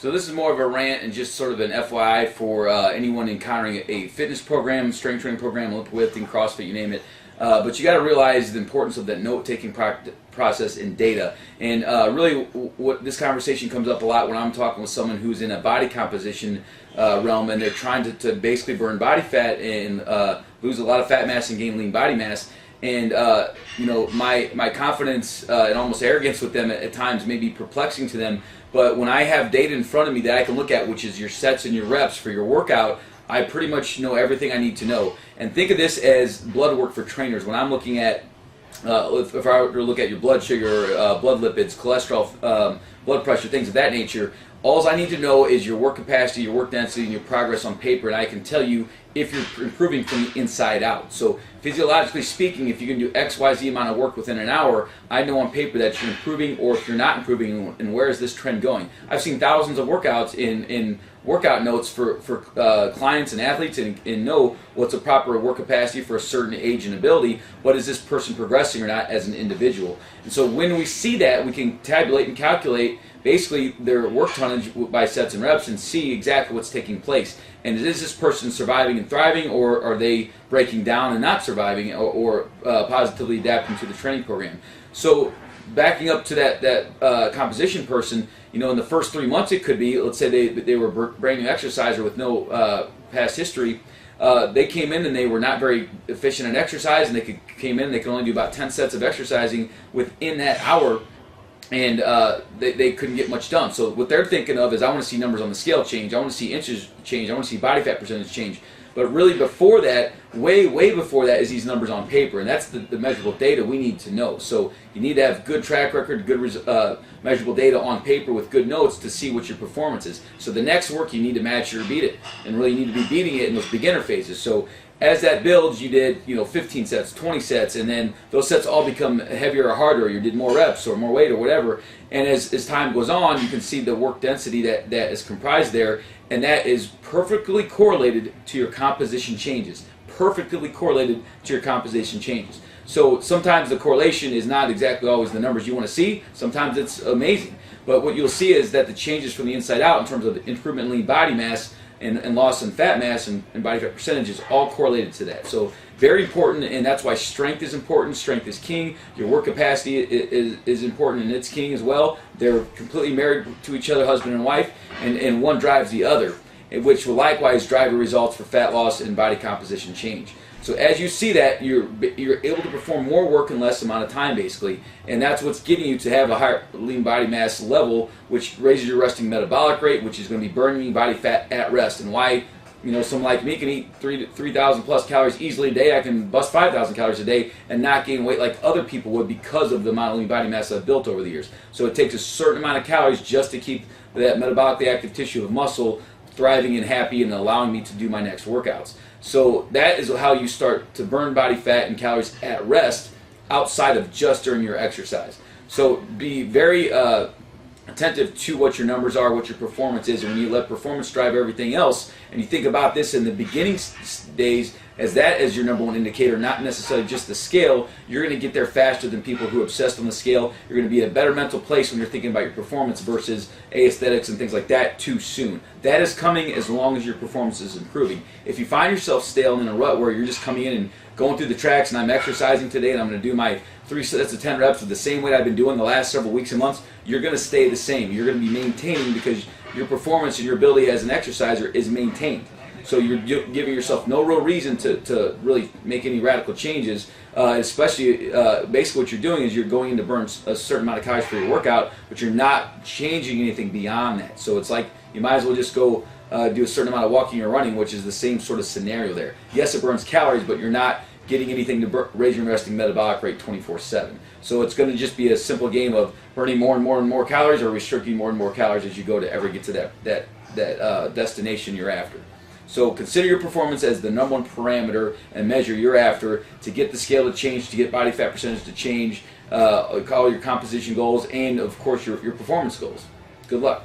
So this is more of a rant and just sort of an FYI for anyone encountering a fitness program, strength training program, Olympic lifting, CrossFit, you name it. But you got to realize the importance of that note-taking process in data. And really, what this conversation comes up a lot when I'm talking with someone who's in a body composition realm, and they're trying to basically burn body fat and lose a lot of fat mass and gain lean body mass. And you know, my confidence and almost arrogance with them at times may be perplexing to them. But when I have data in front of me that I can look at, which is your sets and your reps for your workout, I pretty much know everything I need to know. And think of this as blood work for trainers. When I'm looking at, if I were to look at your blood sugar, blood lipids, cholesterol, blood pressure, things of that nature, all I need to know is your work capacity, your work density, and your progress on paper, and I can tell you if you're improving from the inside out. So physiologically speaking, if you can do X, Y, Z amount of work within an hour, I know on paper that you're improving, or if you're not improving, and where is this trend going? I've seen thousands of workouts in workout notes for clients and athletes, and know what's a proper work capacity for a certain age and ability. What is this person progressing or not as an individual? And so when we see that, we can tabulate and calculate basically their work tonnage by sets and reps and see exactly what's taking place. And is this person surviving and thriving, or are they breaking down and not surviving, or positively adapting to the training program? So backing up to that composition person, you know, in the first 3 months it could be, let's say they were a brand new exerciser with no past history. They came in and they were not very efficient in exercise, and they came in and they could only do about 10 sets of exercising within that hour. And they couldn't get much done. So what they're thinking of is, I want to see numbers on the scale change, I want to see inches change, I want to see body fat percentage change. But really before that, way before that, is these numbers on paper, and that's the measurable data we need to know. So you need to have good track record, good measurable data on paper with good notes to see what your performance is. So the next work, you need to match or beat it, and really need to be beating it in those beginner phases. So as that builds, you did 15 sets, 20 sets, and then those sets all become heavier or harder, or you did more reps or more weight or whatever. And as time goes on, you can see the work density that is comprised there, and that is perfectly correlated to your composition changes. Perfectly correlated to your composition changes. So sometimes the correlation is not exactly always the numbers you want to see. Sometimes it's amazing. But what you'll see is that the changes from the inside out in terms of improvement in lean body mass and loss in fat mass and body fat percentage is all correlated to that. So very important, and that's why strength is important. Strength is king. Your work capacity is important, and it's king as well. They're completely married to each other, husband and wife, and one drives the other, which will likewise drive the results for fat loss and body composition change. So as you see that, you're able to perform more work in less amount of time, basically, and that's what's getting you to have a higher lean body mass level, which raises your resting metabolic rate, which is going to be burning body fat at rest. And why, someone like me can eat 3,000 plus calories easily a day. I can bust 5,000 calories a day and not gain weight like other people would, because of the amount of lean body mass I've built over the years. So it takes a certain amount of calories just to keep that metabolically active tissue of muscle thriving and happy and allowing me to do my next workouts. So that is how you start to burn body fat and calories at rest, outside of just during your exercise. So be very attentive to what your numbers are, what your performance is, and when you let performance drive everything else, and you think about this in the beginning days as your number one indicator, not necessarily just the scale, you're going to get there faster than people who are obsessed on the scale. You're going to be in a better mental place when you're thinking about your performance versus aesthetics and things like that too soon. That is coming as long as your performance is improving. If you find yourself stale in a rut where you're just coming in and going through the tracks, and I'm exercising today and I'm going to do my 3 sets of 10 reps with the same weight I've been doing the last several weeks and months, you're going to stay the same. You're going to be maintaining, because your performance and your ability as an exerciser is maintained. So you're giving yourself no real reason to really make any radical changes, especially basically what you're doing is you're going in to burn a certain amount of calories for your workout, but you're not changing anything beyond that. So it's like you might as well just go do a certain amount of walking or running, which is the same sort of scenario there. Yes, it burns calories, but you're not getting anything to raise your resting metabolic rate 24/7. So it's going to just be a simple game of burning more and more and more calories, or restricting more and more calories as you go to ever get to that destination you're after. So consider your performance as the number one parameter and measure you're after to get the scale to change, to get body fat percentage to change, call your composition goals, and of course your performance goals. Good luck.